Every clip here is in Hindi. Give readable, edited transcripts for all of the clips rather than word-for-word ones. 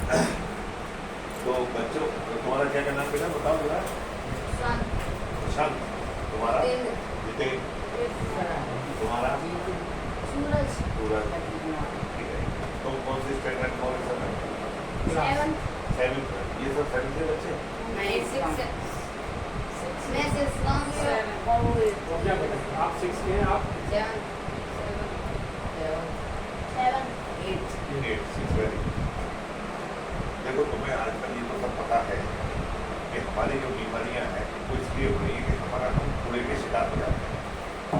तो बच्चों, तुम्हारा क्या नाम बेटा बताओ जरा। प्रशांत। तुम्हारा जितेन। तुम्हारा सूरज। ठीक है। तुम कौन सी स्टैंडर्ड कौन सा है? 7th। ये सब 7th के बच्चे? मैं 6 आप 6 के हैं, आप 7 8 6 देखो, तुम्हें आजकल ये तो सब पता है कि हमारी जो बीमारियां हैं वो इसलिए हो रही है कि हमारा हम कूड़े के शिकार हो जाते हैं।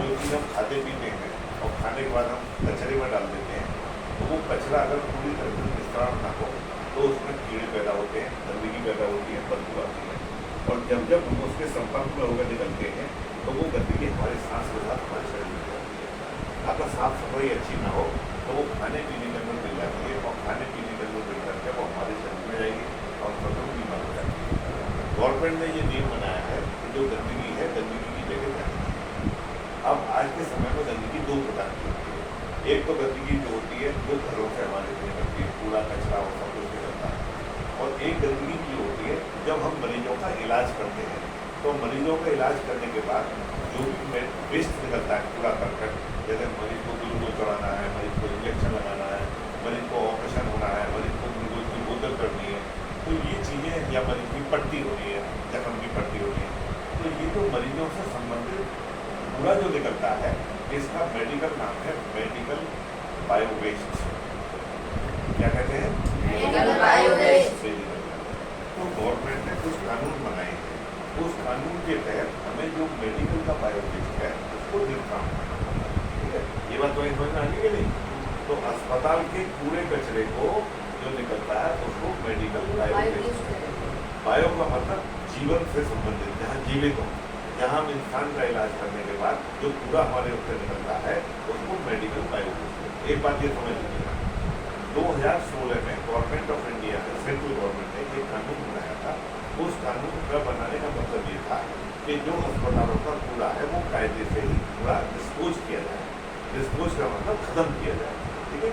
जो चीज़ हम खाते पीते हैं और खाने के बाद हम कचरे में डाल देते हैं, तो वो कचरा अगर पूरी तरह से निस्तारण ना हो तो उसमें कीड़े पैदा होते हैं, गंदगी पैदा होती है, बदबू आती है। और जब जब हम उसके संपर्क में होकर निकलते हैं तो वो गंदगी हमारे सांस के साथ हमारे शरीर में जाती है। अगर साफ सफाई अच्छी ना हो तो वो खाने पीने के अंदर मिल जाती है, और खाने पीने के अंदर मिल करके वो हमारे शरीर में जाएगी और हम बीमार हो जाएंगे। गवर्नमेंट ने ये नियम बनाया है कि जो गंदगी है, गंदगी की जगह जानी चाहिए। अब आज के समय में गंदगी 2 प्रकार की होती है। एक तो गंदगी जो होती है जो घरों से हमारे लिए बनती है, कूड़ा कचरा और सब कुछ निकलता है। और एक गंदगी की होती है जब हम मरीजों का इलाज करते हैं, तो मरीजों का इलाज करने के बाद जो भी वेस्ट निकलता है, कूड़ा करकट, जैसे मरीज को ग्लूकोज चढ़ाना है, मरीज को इंजेक्शन लगाना है, मरीज को ऑपरेशन होना है, मरीज को ग्लूकोज की बोतल करनी है, तो ये चीज़ें, या मरीज की पट्टी हो रही है, जख्म की पट्टी हो रही है, तो ये जो मरीजों से संबंधित कूड़ा जो निकलता है, इसका मेडिकल नाम है मेडिकल बायो वेस्ट। क्या कहते हैं? Medical bio waste. तो गवर्नमेंट ने कुछ कानून बनाए हैं, उस कानून के तहत हमें जो मेडिकल का बायो वेस्ट है उसको निर्माण करना है। ठीक है, ये बात तो समझ में आनी कि नहीं? तो अस्पताल के पूरे कचरे को जो निकलता है उसको मेडिकल बायो वेस्ट। बायो का मतलब जीवन से संबंधित, जहाँ जीवित हो, जहाँ हम इंसान का इलाज करने के बाद जो कूड़ा हमारे ऊपर निकलता है उसको मेडिकल बायो वेस्ट। एक बात ये समझ लीजिएगा, 2016 में गवर्नमेंट ऑफ इंडिया ने, सेंट्रल गवर्नमेंट ने एक कानून बनाया था। उस कानून का बनाने का मतलब ये था कि जो अस्पतालों का कूड़ा है वो कायदे से ही कूड़ा डिस्पोज किया जाए। डिस्पोज का मतलब खत्म किया जाए। ठीक है,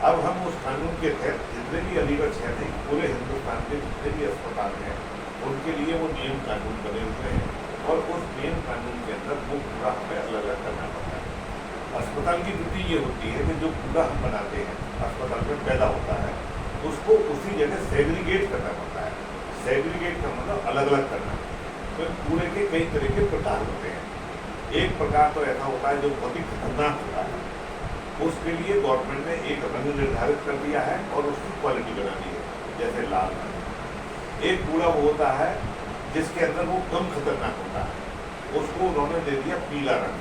अब हम उस कानून के तहत जितने भी अलीगढ़ शहर नहीं, पूरे हिंदुस्तान के जितने भी अस्पताल हैं उनके लिए वो नियम कानून बने हुए हैं, और उस नियम कानून के अंदर वो कूड़ा हमें अलग अलग करना पड़ता है। अस्पताल की ड्यूटी ये होती है कि जो कूड़ा हम बनाते हैं, अस्पताल में पैदा होता है, उसको उसी जगह सेग्रीगेट करना पड़ता है। सेग्रीगेट का मतलब अलग अलग करना। तो कूड़े के कई तरह के प्रकार होते हैं। एक प्रकार तो ऐसा होता है जो बहुत ही खतरनाक होता है, उसके लिए गवर्नमेंट ने एक रंग निर्धारित कर दिया है और उसकी क्वालिटी बना दी है, जैसे लाल रंग। एक कूड़ा वो होता है जिसके अंदर वो कम खतरनाक होता है, उसको उन्होंने दे दिया पीला रंग।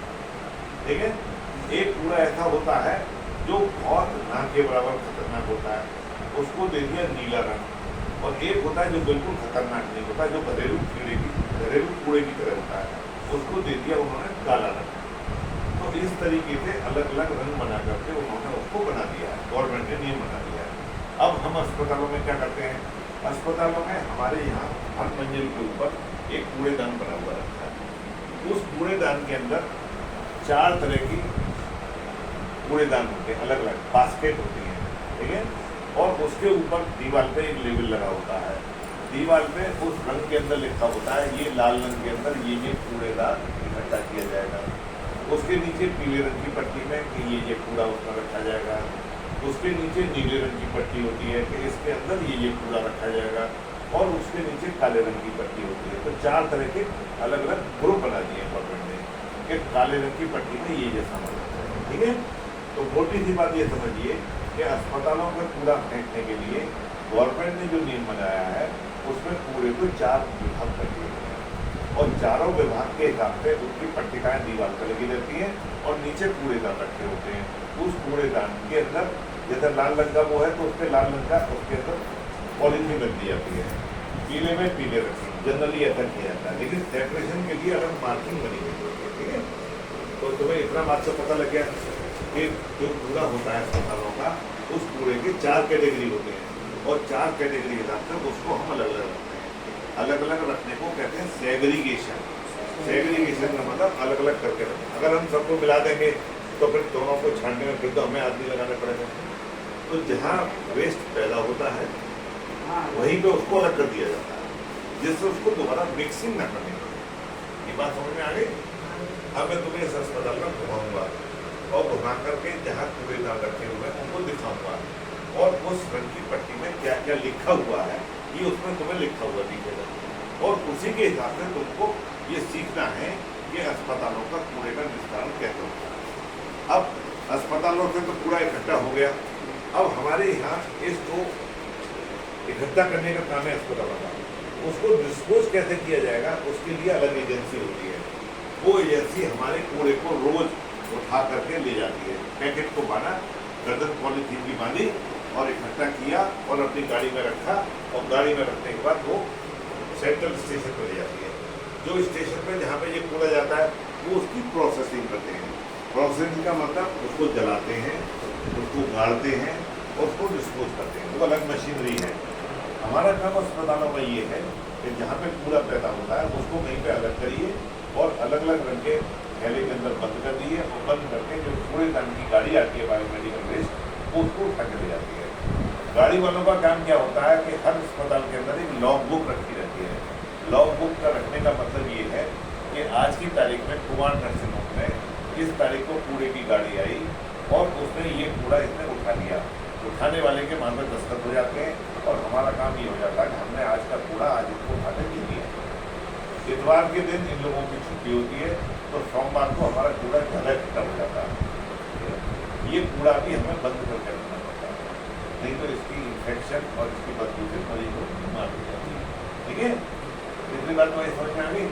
ठीक है, एक कूड़ा ऐसा होता है जो बहुत ना के बराबर खतरनाक होता है, उसको दे दिया नीला रंग। और एक होता है जो बिल्कुल खतरनाक नहीं होता, जो घरेलू कूड़े की तरह होता है, उसको दे दिया उन्होंने काला रंग। तो इस तरीके से अलग अलग रंग बना करके उन्होंने उसको बना दिया है, गवर्नमेंट ने नियम बना दिया है। अब हम अस्पतालों में क्या करते हैं, अस्पतालों में हमारे यहाँ हर मंजिल के ऊपर एक कूड़ेदान बना हुआ रहता है। उस कूड़ेदान के अंदर 4 तरह की कूड़ेदान होते हैं, अलग अलग बास्केट होती है। ठीक है, और उसके ऊपर दीवार पे एक लेबल लगा होता है। दीवार पे उस रंग के अंदर लिखा होता है ये लाल रंग के अंदर ये कूड़ेदान इकट्ठा किया जाएगा। उसके नीचे पीले रंग की पट्टी में कि ये कूड़ा उसमें रखा जाएगा। उसके नीचे नीले रंग की पट्टी होती है कि इसके अंदर ये कूड़ा रखा जाएगा। और उसके नीचे काले रंग की पट्टी होती है। तो 4 तरह के अलग अलग ग्रुप बना दिए गवर्नमेंट ने कि काले रंग की पट्टी में ये सामान रखा है। ठीक है, तो मोटी सी बात ये समझिए कि अस्पतालों में कूड़ा फेंकने के लिए गवर्नमेंट ने जो नियम बनाया है उसमें कूड़े को 4 विभाग कर दिए गए हैं, और चारों विभाग के हिसाब से उसकी पट्टिकाएं दीवार पर लगी रहती हैं और नीचे कूड़ेदान रखे होते हैं। उस कूड़ेदान के अंदर जैसे लाल रंग का वो है तो उसके लाल रंग का उसके अंदर पॉलिथीन रख दी जाती है, पीले में पीले रखी, जनरली ऐसा किया जाता है। लेकिन सेपरेशन के लिए अलग मार्किंग बनी हुई होती है। ठीक है, तो तुम्हें इतना बात से पता लग गया कि जो कूड़ा होता है अस्पतालों का, उस कूड़े के 4 कैटेगरी होते हैं, और 4 कैटेगरी के हिसाब से उसको हम अलग अलग रखते हैं। अलग अलग रखने को कहते हैं सेग्रीगेशन। सेग्रीगेशन का मतलब अलग अलग करके रखना। अगर हम सबको मिला देंगे तो फिर दोनों को छानने में फिर तो हमें आदमी लगाने पड़ेगा। तो जहाँ वेस्ट पैदा होता है वहीं पे उसको अलग कर दिया जाता है, जिससे उसको दोबारा मिक्सिंग न करनी पड़े। ये बात समझ में आ गई? अब मैं तुम्हें इस अस्पताल में घुमाऊंगा और घुमा करके जहाँ कूड़ेदान रखे हुए हैं उनको दिखाऊंगा, और उस रंग की पट्टी में क्या क्या लिखा हुआ है ये उसमें तुम्हें लिखा हुआ दिखेगा, और उसी के हिसाब से तुमको ये सीखना है कि अस्पतालों का कूड़े का निस्तारण कैसे होता है। अब अस्पतालों से तो कूड़ा इकट्ठा हो गया, अब हमारे यहाँ इसको इकट्ठा करने का काम है अस्पतालों का, उसको डिस्पोज कैसे किया जाएगा उसके लिए अलग एजेंसी होती है। वो एजेंसी हमारे कूड़े को रोज उठा करके ले जाती है, पैकेट को बांधा, गर्दन पॉलीथीन की बांधी और इकट्ठा किया और अपनी गाड़ी में रखा, और गाड़ी में रखने के बाद वो सेंट्रल स्टेशन पर ले जाती है। जो स्टेशन पे जहाँ पे ये कूड़ा जाता है वो उसकी प्रोसेसिंग करते हैं। प्रोसेसिंग का मतलब उसको जलाते हैं, उसको गाड़ते हैं और उसको डिस्पोज करते हैं, वो अलग मशीनरी है। हमारा काम अस्पतालों में ये है कि जहाँ पे कूड़ा पैदा होता है उसको कहीं पे अलग करिए और अलग अलग रंग के थैले के अंदर बंद कर दिए, और बंद करके जो कूड़ेदान की गाड़ी आती है बायोमेडिकल वेस्ट वो उसको उठा के ले जाती है। गाड़ी वालों का काम क्या होता है कि हर अस्पताल के अंदर एक लॉग बुक रखी रहती है। लॉग बुक का रखने का मतलब ये है कि आज की तारीख में कुमार नर्सिंग होम में इस तारीख को कूड़े की गाड़ी आई और उसने ये कूड़ा इसने उठा लिया, उठाने वाले के मान में दस्तखत हो जाते हैं, और हमारा काम ये हो जाता है कि हमने आज का कूड़ा आज इसको उठाने के लिए। इतवार के दिन इन लोगों की छुट्टी होती है, तो सोमवार को हमारा कूड़ा ज़्यादा इकट्ठा हो जाता है। ये कूड़ा भी हमें बंद करके रखना पड़ता है, नहीं तो इसकी इन्फेक्शन और इसकी बदबू से मरीज को बीमार हो जाती है। ठीक है, इतनी बात तो समझ में आ गई।